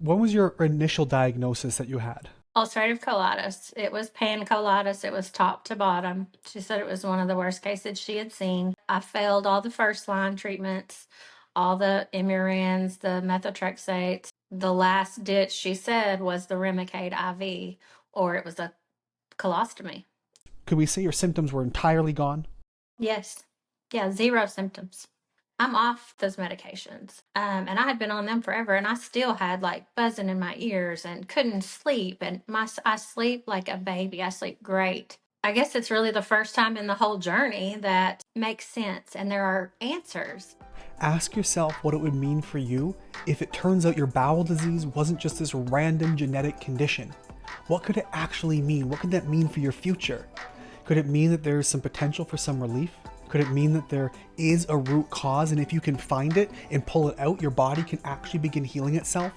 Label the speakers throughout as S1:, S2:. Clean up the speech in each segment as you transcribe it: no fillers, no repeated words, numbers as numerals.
S1: When was your initial diagnosis that you had?
S2: Ulcerative colitis. It was pancolitis. It was top to bottom. She said it was one of the worst cases she had seen. I failed all the first line treatments, all the Imurans, the methotrexates. The last ditch, she said, was the Remicade IV, or it was a colostomy.
S1: Could we say your symptoms were entirely gone?
S2: Yes. Yeah, zero symptoms. I'm off those medications. And I had been on them forever, and I still had like buzzing in my ears and couldn't sleep. And I sleep like a baby. I sleep great. I guess it's really the first time in the whole journey that makes sense and there are answers.
S1: Ask yourself what it would mean for you if it turns out your bowel disease wasn't just this random genetic condition. What could it actually mean? What could that mean for your future? Could it mean that there's some potential for some relief? Could it mean that there is a root cause, and if you can find it and pull it out, your body can actually begin healing itself?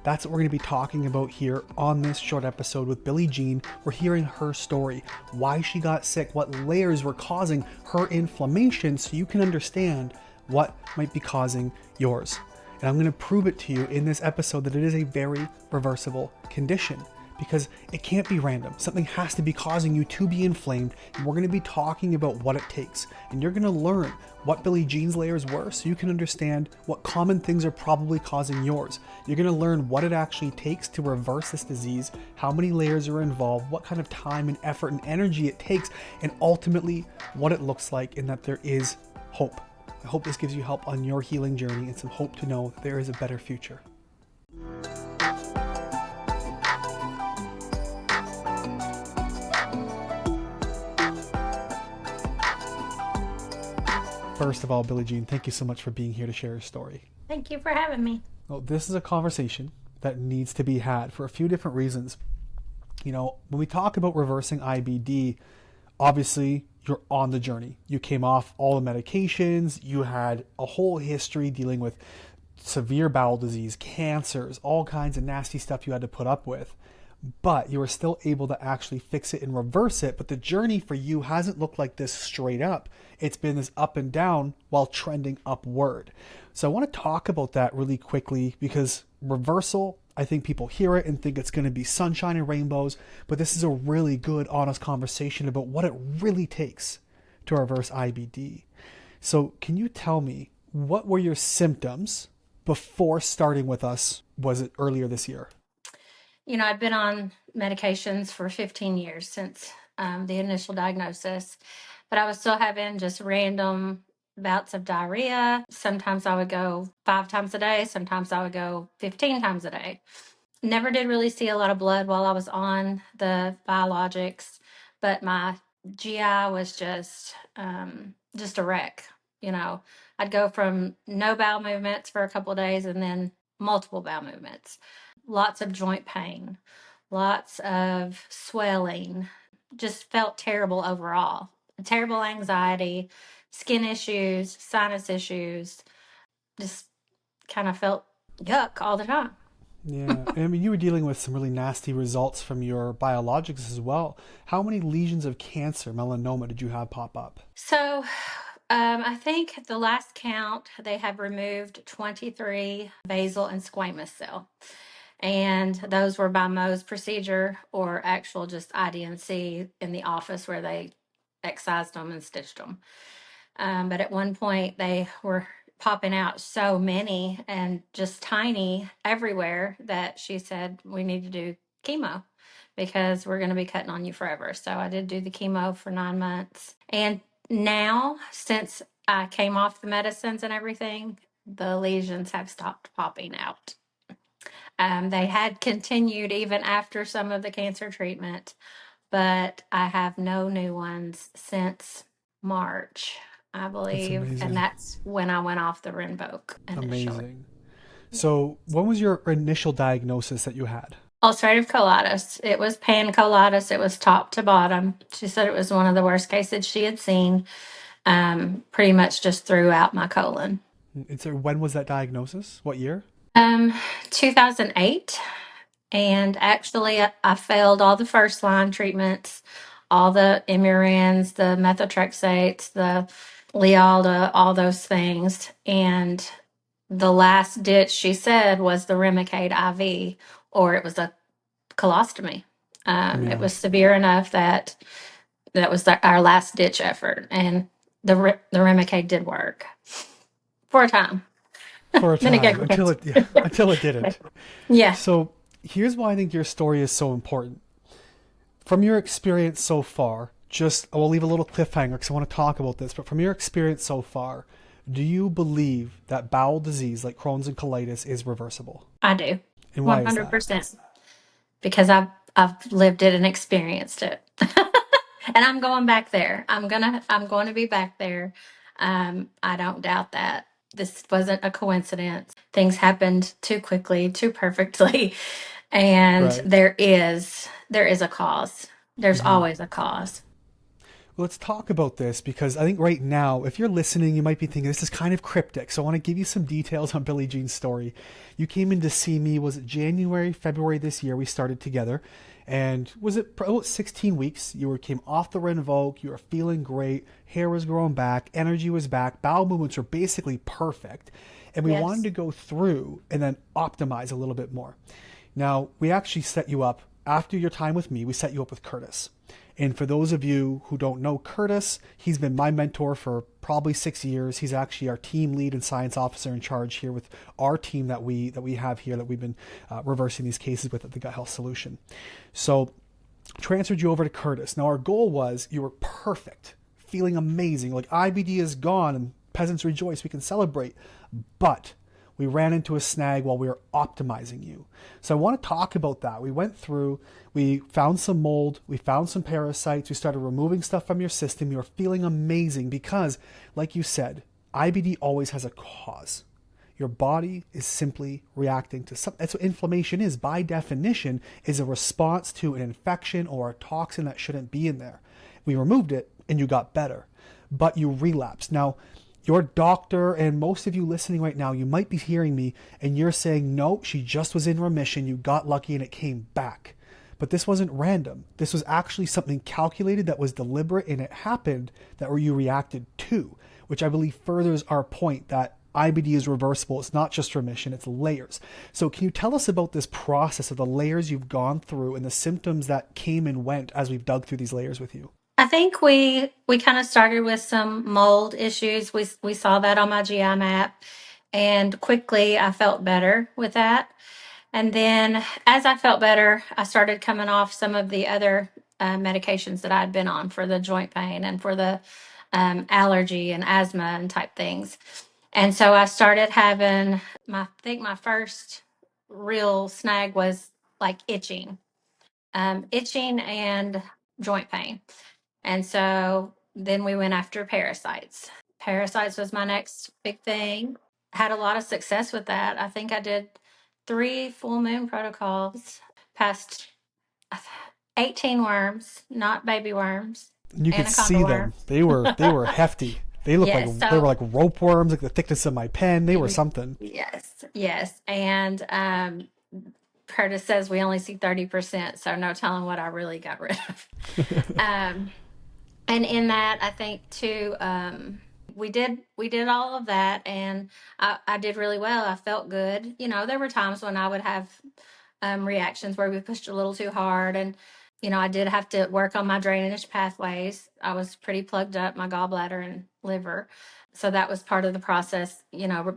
S1: That's what we're going to be talking about here on this short episode with Billie Jean. We're hearing her story, why she got sick, what layers were causing her inflammation, so you can understand what might be causing yours. And I'm going to prove it to you in this episode that it is a very reversible condition, because it can't be random. Something has to be causing you to be inflamed, and we're going to be talking about what it takes. And you're going to learn what Billie Jean's layers were so you can understand what common things are probably causing yours. You're going to learn what it actually takes to reverse this disease, how many layers are involved, what kind of time and effort and energy it takes, and ultimately what it looks like, and that there is hope. I hope this gives you help on your healing journey and some hope to know that there is a better future. First of all, Billie Jean, thank you so much for being here to share your story.
S2: Thank you for having me.
S1: Well, this is a conversation that needs to be had for a few different reasons. When we talk about reversing IBD, obviously you're on the journey. You came off all the medications, you had a whole history dealing with severe bowel disease, cancers, all kinds of nasty stuff you had to put up with. But you were still able to actually fix it and reverse it. But the journey for you hasn't looked like this straight up. It's been this up and down while trending upward. So I want to talk about that really quickly, because reversal, I think people hear it and think it's going to be sunshine and rainbows, but this is a really good, honest conversation about what it really takes to reverse IBD. So can you tell me, what were your symptoms before starting with us? Was it earlier this year?
S2: I've been on medications for 15 years since the initial diagnosis, but I was still having just random bouts of diarrhea. Sometimes I would go 5 times a day, sometimes I would go 15 times a day. Never did really see a lot of blood while I was on the biologics, but my GI was just a wreck. You know, I'd go from no bowel movements for a couple of days and then multiple bowel movements. Lots of joint pain, lots of swelling. Just felt terrible overall. Terrible anxiety, skin issues, sinus issues. Just kind of felt yuck all the time.
S1: Yeah, I mean, you were dealing with some really nasty results from your biologics as well. How many lesions of cancer, melanoma, did you have pop up?
S2: So, I think at the last count, they have removed 23 basal and squamous cell. And those were by Mohs procedure or actual just IDNC in the office where they excised them and stitched them. But at one point, they were popping out so many and just tiny everywhere that she said, we need to do chemo because we're going to be cutting on you forever. So I did do the chemo for 9 months. And now, since I came off the medicines and everything, the lesions have stopped popping out. They had continued even after some of the cancer treatment, but I have no new ones since March, I
S1: That's
S2: believe. And
S1: amazing.
S2: that's when I went off the Rinvoq initially.
S1: Amazing. So, when was your initial diagnosis that you had?
S2: Ulcerative colitis. It was pancolitis. It was top to bottom. She said it was one of the worst cases she had seen. Pretty much just threw out my colon.
S1: When was that diagnosis? What year?
S2: Um, 2008. And actually, I failed all the first line treatments, all the Imurans, the methotrexates, the Lialda, all those things. And the last ditch she said was the Remicade IV, or it was a colostomy. It
S1: Yeah,
S2: was severe enough that that was our last ditch effort, and the Remicade did work for a time.
S1: for a
S2: Then it gave
S1: time
S2: me
S1: until
S2: cancer.
S1: it yeah, until it didn't.
S2: Yeah,
S1: So here's why I think your story is so important. From your experience so far, just I will leave a little cliffhanger because I want to talk about this. But from your experience so far, do you believe that bowel disease like Crohn's and colitis is reversible?
S2: I do,
S1: And why is that?
S2: 100%, because I've lived it and experienced it. And I'm going back there. I'm going to be back there. I don't doubt that. This wasn't a coincidence. Things happened too quickly, too perfectly, and
S1: Right.
S2: there is a cause. There's always a cause.
S1: Well, let's talk about this because I think right now, if you're listening, you might be thinking this is kind of cryptic. So I want to give you some details on Billie Jean's story. You came in to see me, was it January, February this year? We started together. And was it about 16 weeks? Came off the Rinvoq, you were feeling great, hair was growing back, energy was back, bowel movements were basically perfect. And we wanted
S2: Yes.
S1: to go through and then optimize a little bit more. Now, we actually set you up, after your time with me, we set you up with Curtis. And for those of you who don't know Curtis, he's been my mentor for probably 6 years. He's actually our team lead and science officer in charge here with our team that we have here that we've been reversing these cases with at the Gut Health Solution. So transferred you over to Curtis. Now our goal was you were perfect, feeling amazing, like IBD is gone and peasants rejoice, we can celebrate. But we ran into a snag while we were optimizing you. So I want to talk about that. We went through, we found some mold, we found some parasites, we started removing stuff from your system. You were feeling amazing because, like you said, IBD always has a cause. Your body is simply reacting to something. That's what inflammation is. By definition, is a response to an infection or a toxin that shouldn't be in there. We removed it and you got better, but you relapsed. Now, your doctor and most of you listening right now, you might be hearing me and you're saying, no, she just was in remission. You got lucky and it came back. But this wasn't random. This was actually something calculated that was deliberate and it happened that you reacted to, which I believe furthers our point that IBD is reversible. It's not just remission, it's layers. So can you tell us about this process of the layers you've gone through and the symptoms that came and went as we've dug through these layers with you?
S2: I think we kind of started with some mold issues. We saw that on my GI map, and quickly I felt better with that. And then as I felt better, I started coming off some of the other medications that I'd been on for the joint pain and for the allergy and asthma and type things. And so I started having I think my first real snag was like itching and joint pain. And so then we went after parasites. Parasites was my next big thing. Had a lot of success with that. I think I did 3 full moon protocols, past 18 worms, not baby worms,
S1: You could
S2: anaconda
S1: see them.
S2: worms.
S1: They were hefty. They looked
S2: Yes.
S1: like they were
S2: So
S1: like rope worms, like the thickness of my pen. They were something.
S2: yes, yes. And Curtis says we only see 30%, so no telling what I really got rid of. Um, and in that, I think too, we did all of that, and I did really well. I felt good. There were times when I would have reactions where we pushed a little too hard, and I did have to work on my drainage pathways. I was pretty plugged up, my gallbladder and liver, so that was part of the process.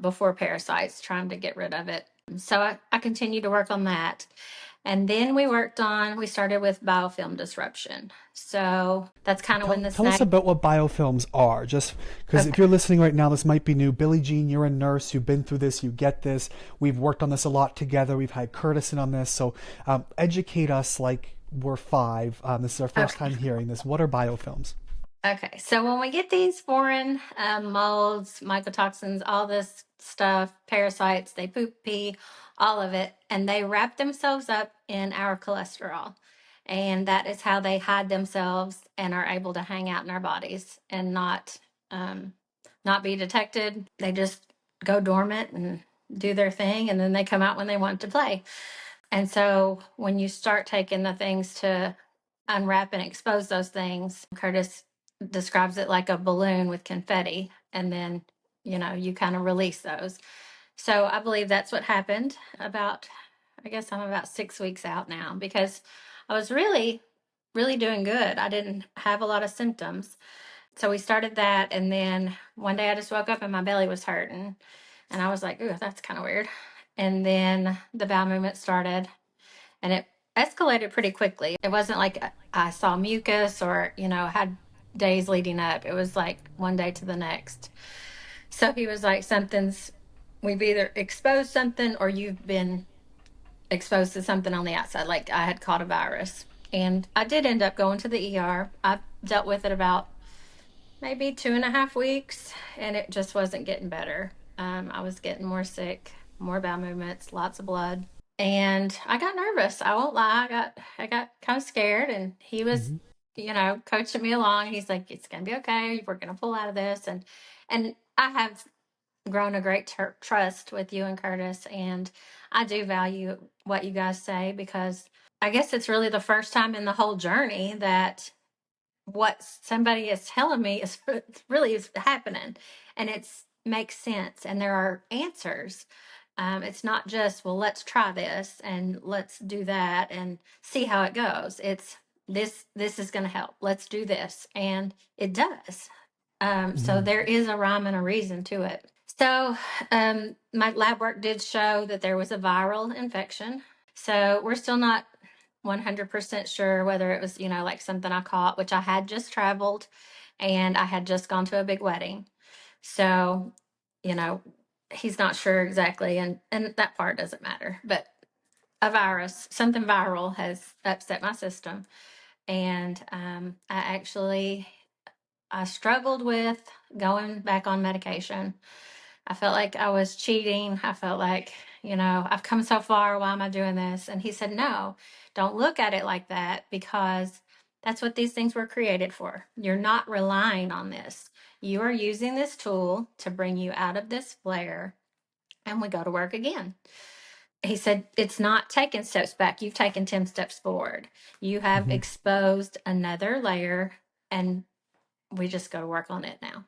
S2: Before parasites, trying to get rid of it. So I continued to work on that. And then we started with biofilm disruption. So that's kind of when the
S1: Tell us
S2: snag.
S1: about what biofilms are, just because if
S2: Okay.
S1: you're listening right now, this might be new. Billie Jean, you're a nurse, you've been through this, you get this. We've worked on this a lot together. We've had Curtis in on this, so educate us like we're five. This is our first
S2: Okay.
S1: time hearing this. What are biofilms?
S2: Okay. So when we get these foreign molds, mycotoxins, all this stuff, parasites, they poop, pee, all of it, and they wrap themselves up in our cholesterol. And that is how they hide themselves and are able to hang out in our bodies and um, not be detected. They just go dormant and do their thing, and then they come out when they want to play. And so when you start taking the things to unwrap and expose those things, Curtis describes it like a balloon with confetti, and then you kind of release those. So I believe that's what happened about, I guess I'm about 6 weeks out now because I was really, really doing good. I didn't have a lot of symptoms. So we started that. And then one day I just woke up and my belly was hurting. And I was like, ooh, that's kind of weird. And then the bowel movement started and it escalated pretty quickly. It wasn't like I saw mucus or, had days leading up. It was like one day to the next. So he was like, we've either exposed something or you've been exposed to something on the outside. Like I had caught a virus. And I did end up going to the ER. I dealt with it about maybe 2.5 weeks, and it just wasn't getting better. I was getting more sick, more bowel movements, lots of blood. And I got nervous. I won't lie. I got kind of scared, and he was,
S1: Hmm.
S2: coaching me along. He's like, "It's gonna be okay. We're gonna pull out of this." And I have grown a great trust with you and Curtis, and I do value what you guys say because I guess it's really the first time in the whole journey that what somebody is telling me is really is happening, and it's makes sense, and there are answers. It's not just, well, let's try this and let's do that and see how it goes. It's this is going to help. Let's do this, and it does. So
S1: Hmm.
S2: there is a rhyme and a reason to it. So my lab work did show that there was a viral infection. So we're still not 100% sure whether it was, like something I caught, which I had just traveled and I had just gone to a big wedding. So, you know, he's not sure exactly, and that part doesn't matter. But a virus, something viral has upset my system. And I struggled with going back on medication. I felt like I was cheating. I felt like, I've come so far. Why am I doing this? And he said, no, don't look at it like that because that's what these things were created for. You're not relying on this. You are using this tool to bring you out of this flare, and we go to work again. He said, it's not taking steps back. You've taken 10 steps forward. You have
S1: Hmm.
S2: exposed another layer, and we just go to work on it now.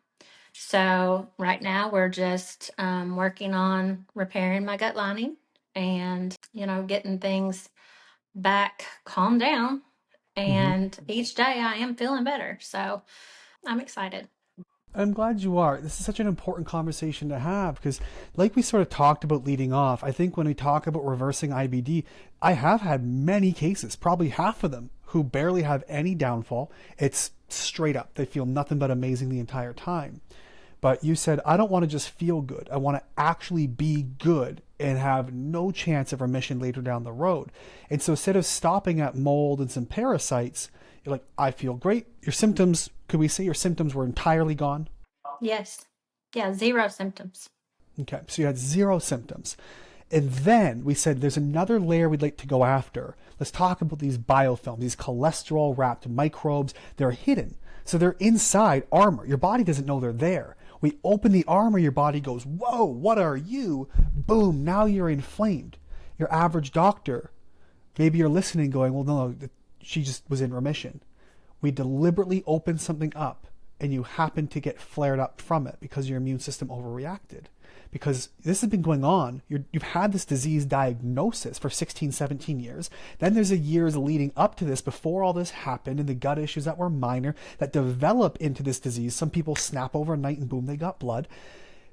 S2: So right now we're just working on repairing my gut lining and, getting things back calmed down.
S1: Hmm.
S2: And each day I am feeling better. So I'm excited.
S1: I'm glad you are. This is such an important conversation to have because, like we sort of talked about leading off, I think when we talk about reversing IBD, I have had many cases, probably half of them, who barely have any downfall. It's straight up. They feel nothing but amazing the entire time. But you said, I don't want to just feel good. I want to actually be good and have no chance of remission later down the road. And so instead of stopping at mold and some parasites, you're like, I feel great. Your symptoms, could we say your symptoms were entirely gone?
S2: Yes. Yeah. Zero symptoms.
S1: Okay, so you had zero symptoms. And then we said there's another layer we'd like to go after. Let's talk about these biofilms, these cholesterol wrapped microbes. They're hidden. So they're inside armor. Your body doesn't know they're there. We open the armor, your body goes, whoa, what are you? Boom, now you're inflamed. Your average doctor, maybe you're listening going, well, no, she just was in remission. We deliberately open something up and you happen to get flared up from it because your immune system overreacted. Because this has been going on. You've had this disease diagnosis for 16, 17 years. Then there's a years leading up to this before all this happened and the gut issues that were minor that develop into this disease. Some people snap overnight and boom, they got blood.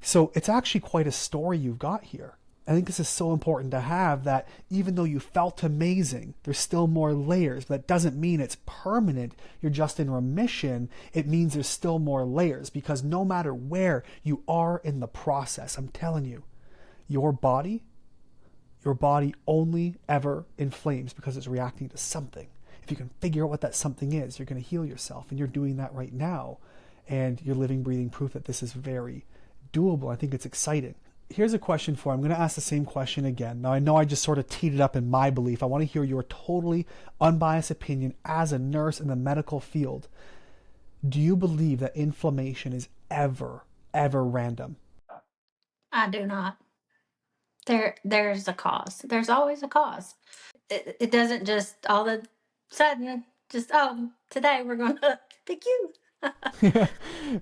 S1: So it's actually quite a story you've got here. I think this is so important to have that even though you felt amazing, there's still more layers. But that doesn't mean it's permanent. You're just in remission. It means there's still more layers because no matter where you are in the process, I'm telling you, your body, your body only ever inflames because it's reacting to something. If you can figure out what that something is, you're going to heal yourself. And you're doing that right now. And you're living, breathing proof that this is very doable. I think it's exciting. Here's a question for you. I'm going to ask the same question again. Now, I know I just sort of teed it up in my belief. I want to hear your totally unbiased opinion as a nurse in the medical field. Do you believe that inflammation is ever random?
S2: I do not. There's a cause. There's always a cause. It doesn't just all of a sudden just, oh, today we're going to pick you.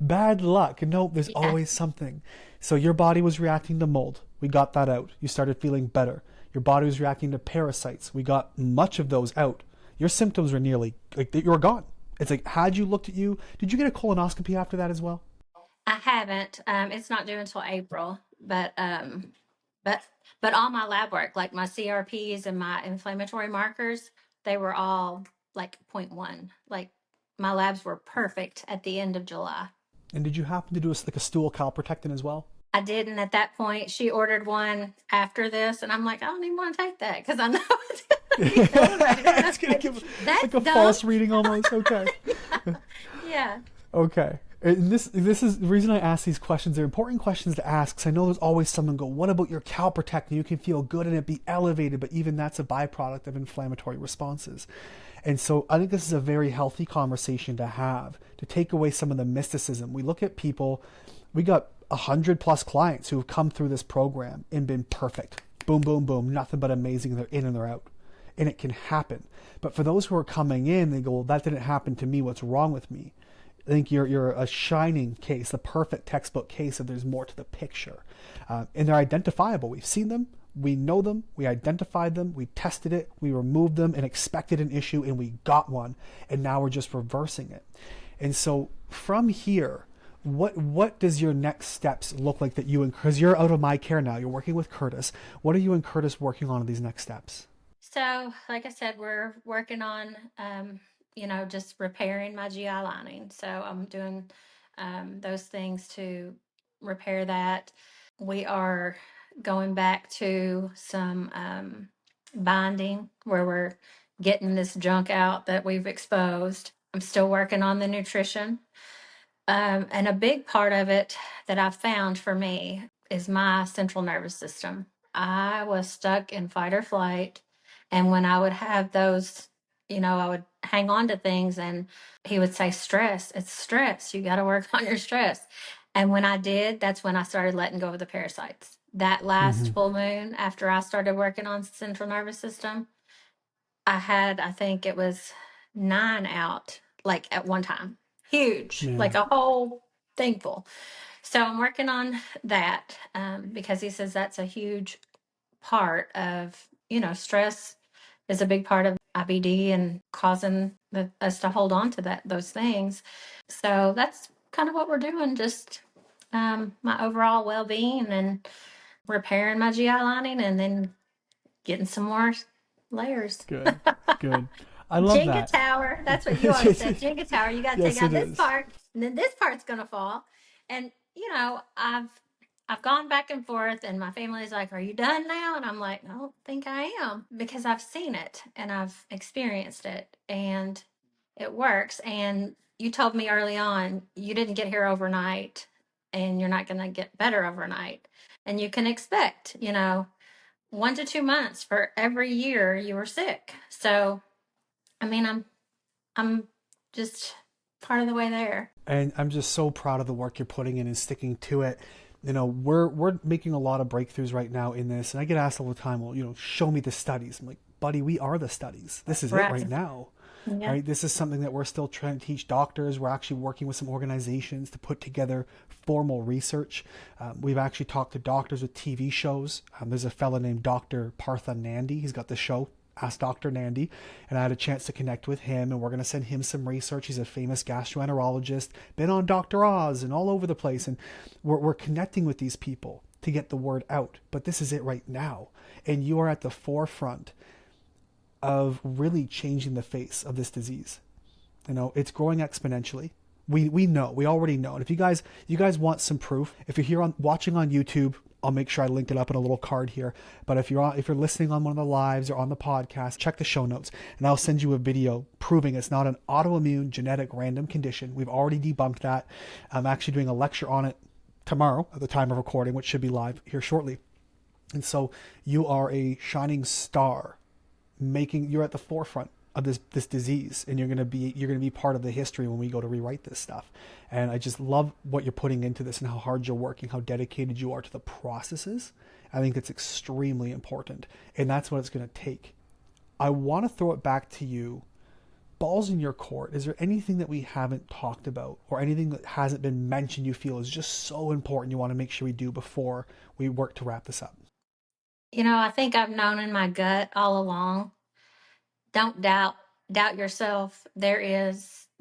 S1: Bad luck. No, there's
S2: Yeah.
S1: always something. So your body was reacting to mold. We got that out. You started feeling better. Your body was reacting to parasites. We got much of those out. Your symptoms were nearly, like, you were gone. It's like, had you looked at you, did you get a colonoscopy after that as well?
S2: I haven't. It's not due until April, but but all my lab work, like my CRPs and my inflammatory markers, they were all like point 0.1. Like my labs were perfect at the end of July.
S1: And did you happen to do like a stool calprotectin as well?
S2: I didn't at that point. She ordered one after this, and I'm like, I don't even want to take that because I know it's going to be elevated.
S1: It's going to give
S2: That's
S1: like a
S2: dumb.
S1: false reading almost. Okay.
S2: Yeah.
S1: Okay. And this is the reason I ask these questions. They're important questions to ask because I know there's always someone go, what about your calprotectin? You can feel good and it be elevated, but even that's a byproduct of inflammatory responses. And so I think this is a very healthy conversation to have, to take away some of the mysticism. We look at people, we got 100+ clients who have come through this program and been perfect. Boom, boom, boom, nothing but amazing. They're in and they're out. And it can happen. But for those who are coming in, they go, well, that didn't happen to me. What's wrong with me? I think you're a shining case, the perfect textbook case of there's more to the picture. And they're identifiable. We've seen them. We know them. We identified them. We tested it. We removed them and expected an issue and we got one. And now we're just reversing it. And so from here, what does your next steps look like that you, because you're out of my care now, you're working with Curtis. What are you and Curtis working on in these next steps?
S2: So, like I said, we're working on, just repairing my GI lining. So I'm doing those things to repair that. We are going back to some binding where we're getting this junk out that we've exposed. I'm still working on the nutrition. And a big part of it that I've found for me is my central nervous system. I was stuck in fight or flight. And when I would have those, I would hang on to things and he would say, stress, it's stress. You got to work on your stress. And when I did, that's when I started letting go of the parasites. That last
S1: Mm-hmm.
S2: full moon after I started working on central nervous system, I think it was 9 out, like at one time. Huge,
S1: Yeah.
S2: like a whole thing full. So I'm working on that because he says that's a huge part of, stress is a big part of IBD and causing us to hold on to those things. So that's kind of what we're doing, just my overall well-being and repairing my GI lining and then getting some more layers.
S1: Good. Good. I love
S2: Jenga
S1: that.
S2: tower. That's what you always said. Jenga tower. You got to take
S1: Yes,
S2: out
S1: it
S2: this
S1: is.
S2: part, and then this part's gonna fall. And I've gone back and forth, and my family's like, "Are you done now?" And I'm like, "I don't think I am," because I've seen it and I've experienced it, and it works. And you told me early on you didn't get here overnight, and you're not gonna get better overnight, and you can expect, 1 to 2 months for every year you were sick. So, I mean, I'm just part of the way there.
S1: And I'm just so proud of the work you're putting in and sticking to it. We're making a lot of breakthroughs right now in this, and I get asked all the time, well, show me the studies. I'm like, buddy, we are the studies. This is it
S2: Right.
S1: right now.
S2: Yeah.
S1: Right? This is something that we're still trying to teach doctors. We're actually working with some organizations to put together formal research. We've actually talked to doctors with TV shows. There's a fella named Dr. Partha Nandi. He's got the show Ask Dr. Nandi, and I had a chance to connect with him, and we're going to send him some research. He's a famous gastroenterologist, been on Dr. Oz and all over the place, and we're connecting with these people to get the word out. But this is it right now, and you are at the forefront of really changing the face of this disease. It's growing exponentially. We know, we already know. And if you guys want some proof, if you're here watching on YouTube, I'll make sure I link it up in a little card here. But if you're listening on one of the lives or on the podcast, check the show notes and I'll send you a video proving it's not an autoimmune genetic random condition. We've already debunked that. I'm actually doing a lecture on it tomorrow at the time of recording, which should be live here shortly. And so you are a shining star, you're at the forefront of this disease, and you're going to be part of the history when we go to rewrite this stuff. And I just love what you're putting into this and how hard you're working, how dedicated you are to the processes. I think it's extremely important, and that's what it's going to take. I want to throw it back to you balls in your court, is there anything that we haven't talked about or anything that hasn't been mentioned you feel is just so important you want to make sure we do before we work to wrap this up?
S2: I think I've known in my gut all along. Don't doubt yourself. There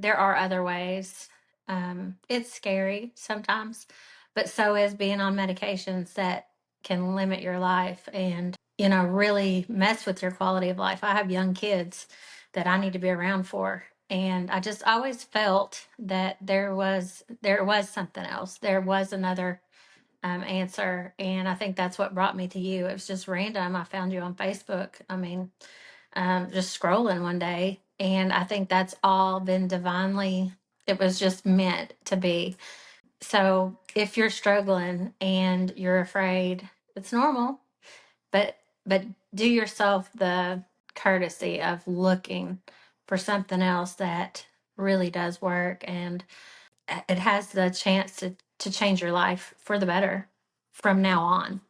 S2: are other ways. It's scary sometimes, but so is being on medications that can limit your life and really mess with your quality of life. I have young kids that I need to be around for, and I just always felt that there was something else. There was another answer, and I think that's what brought me to you. It was just random. I found you on Facebook. I mean, just scrolling one day. And I think that's all been divinely, it was just meant to be. So if you're struggling and you're afraid, it's normal, but but do yourself the courtesy of looking for something else that really does work, and it has the chance to change your life for the better from now on.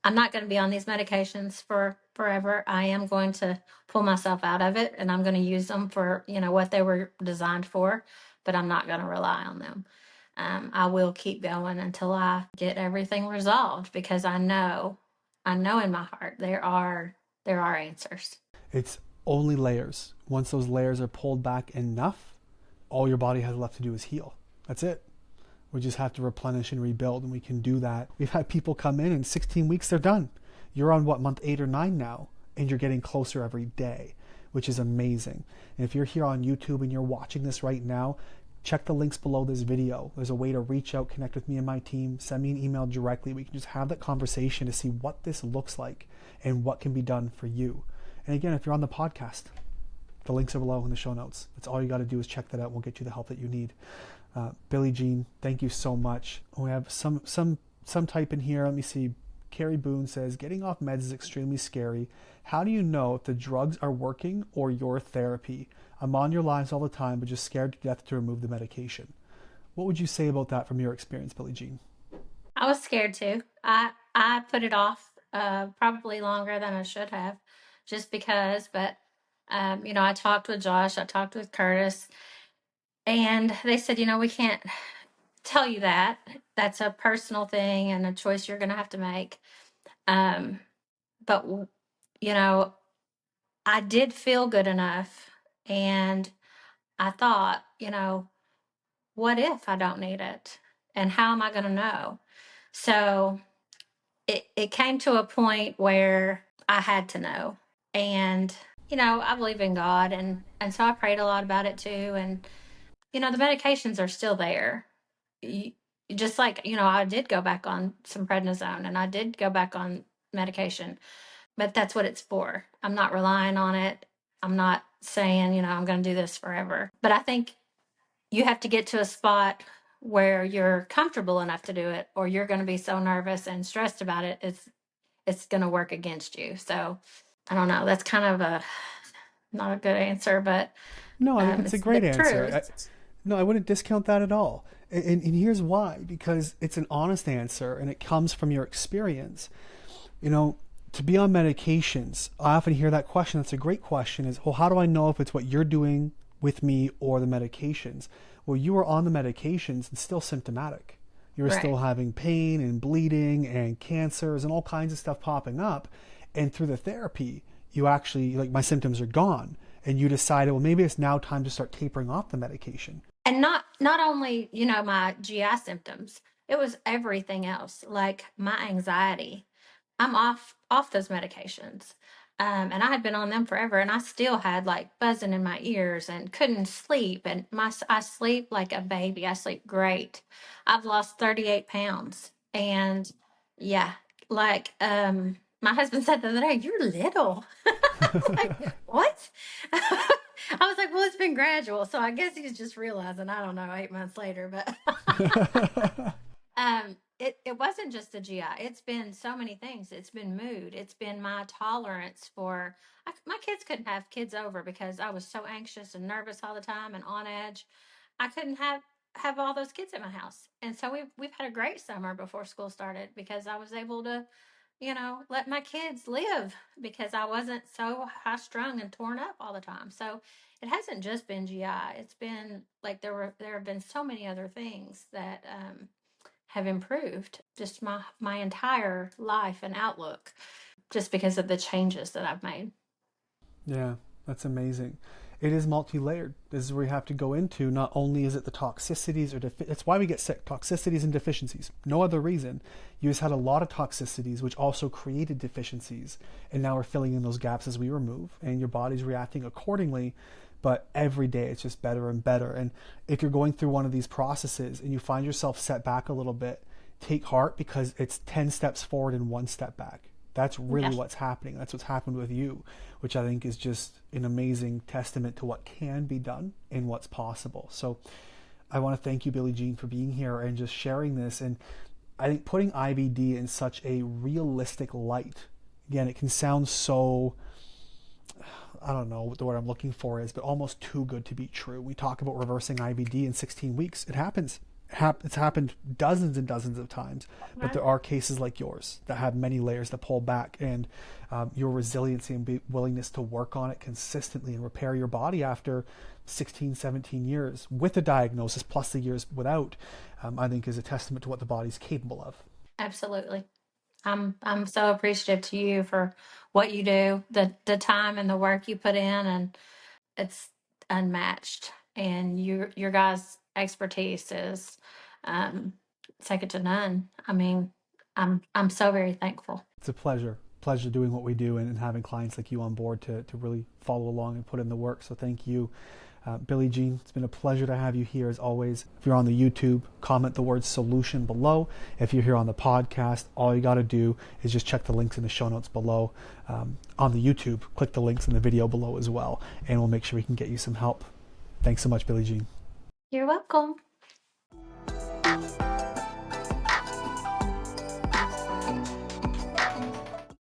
S2: I'm not going to be on these medications for forever. I am going to pull myself out of it, and I'm going to use them for, what they were designed for, but I'm not going to rely on them. I will keep going until I get everything resolved, because I know in my heart there are answers.
S1: It's only layers. Once those layers are pulled back enough, all your body has left to do is heal. That's it. We just have to replenish and rebuild, and we can do that. We've had people come in 16 weeks, they're done. You're on what, month 8 or 9 now, and you're getting closer every day, which is amazing. And if you're here on YouTube and you're watching this right now, check the links below this video. There's a way to reach out, connect with me and my team, send me an email directly. We can just have that conversation to see what this looks like and what can be done for you. And again, if you're on the podcast, the links are below in the show notes. That's all you got to do is check that out. We'll get you the help that you need. Billie Jean, thank you so much. We have some type in here. Let me see. Carrie Boone says, getting off meds is extremely scary. How do you know if the drugs are working or your therapy? I'm on your lives all the time, but just scared to death to remove the medication. What would you say about that from your experience, Billie Jean?
S2: I was scared too. I put it off probably longer than I should have, just because. But I talked with Josh, I talked with Curtis, and they said, we can't tell you that. That's a personal thing and a choice you're going to have to make. Um, but you know, I did feel good enough, and I thought, what if I don't need it, and how am I going to know? So it came to a point where I had to know. And, I believe in God, and so I prayed a lot about it too. And, the medications are still there. You, just like, I did go back on some prednisone, and I did go back on medication, but that's what it's for. I'm not relying on it. I'm not saying, I'm going to do this forever. But I think you have to get to a spot where you're comfortable enough to do it, or you're going to be so nervous and stressed about it, it's going to work against you. So I don't know. That's kind of a not a good answer, but
S1: No, I think it's a
S2: it's the
S1: great answer.
S2: truth.
S1: No, I wouldn't discount that at all. And here's why, because it's an honest answer and it comes from your experience. You know, to be on medications, I often hear that question. That's a great question is, well, how do I know if it's what you're doing with me or the medications? Well, you were on the medications and still symptomatic. You were still
S2: Right.
S1: having pain and bleeding and cancers and all kinds of stuff popping up. And through the therapy, you actually, like, my symptoms are gone. And you decided, well, maybe it's now time to start tapering off the medication.
S2: And not only, my GI symptoms, it was everything else, like my anxiety. I'm off those medications. And I had been on them forever, and I still had like buzzing in my ears and couldn't sleep. And I sleep like a baby. I sleep great. I've lost 38 pounds, and yeah, like my husband said the other day, "You're little." I was like, "What?" I was like, "Well, it's been gradual, so I guess he's just realizing." I don't know, 8 months later, but it wasn't just the GI. It's been so many things. It's been mood. It's been my tolerance for. My kids couldn't have kids over because I was so anxious and nervous all the time and on edge. I couldn't have all those kids at my house, and so we've had a great summer before school started because I was able to let my kids live because I wasn't so high strung and torn up all the time. So it hasn't just been GI. It's been like there have been so many other things that have improved just my entire life and outlook just because of the changes that I've made.
S1: Yeah, that's amazing. It is multi-layered. This is where you have to go into. Not only is it the toxicities or that's why we get sick, toxicities and deficiencies. No other reason. You just had a lot of toxicities, which also created deficiencies, and now we're filling in those gaps as we remove, and your body's reacting accordingly. But every day it's just better and better. And if you're going through one of these processes and you find yourself set back a little bit, take heart, because it's 10 steps forward and 1 step back. That's really
S2: Yeah.
S1: what's happening. That's what's happened with you, which I think is just an amazing testament to what can be done and what's possible. So I want to thank you, Billie Jean, for being here and just sharing this. And I think putting IBD in such a realistic light, again, it can sound so, I don't know what the word I'm looking for is, but almost too good to be true. We talk about reversing IBD in 16 weeks. It happens. It's happened dozens and dozens of times, but there are cases like yours that have many layers that pull back, and your resiliency and willingness to work on it consistently and repair your body after 16, 17 years with a diagnosis plus the years without, I think is a testament to what the body's capable of.
S2: Absolutely. I'm so appreciative to you for what you do, the time and the work you put in, and it's unmatched. And your guys' expertise is um, second to none. I mean, I'm so very thankful.
S1: It's a pleasure doing what we do, and having clients like you on board to really follow along and put in the work. So thank you. Billie Jean, it's been a pleasure to have you here as always. If you're on the YouTube, comment the word solution below. If you're here on the podcast, all you got to do is just check the links in the show notes below. On the YouTube, click the links in the video below as well, and we'll make sure we can get you some help. Thanks so much, Billie Jean.
S2: You're welcome.